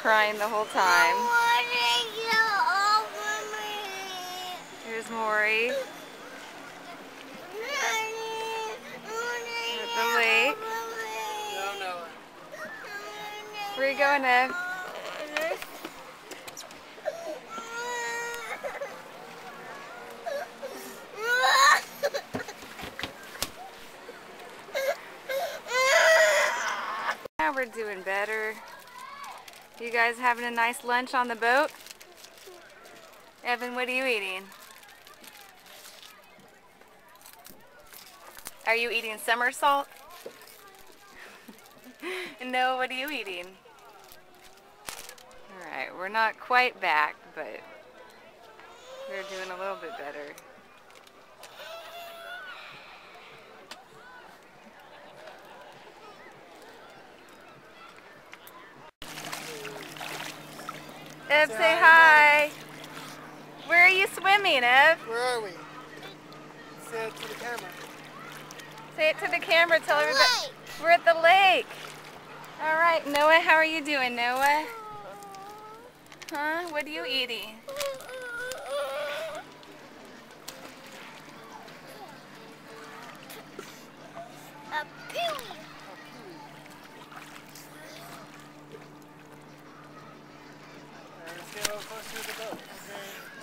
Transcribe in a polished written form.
crying the whole time. Here's Maury. At the lake. Where are you going, Ev? Now we're doing better. You guys having a nice lunch on the boat? Evan, what are you eating? Are you eating somersault? No, what are you eating? Alright, we're not quite back, but we're doing a little bit better. Ev, say hi. Where are you swimming, Ev? Where are we? Say it to the camera. Say it to the camera. Tell everybody. We're at the lake. All right, Noah, how are you doing, Noah? Huh? What are you eating? A pew. Let's get a little closer to the boat. Okay.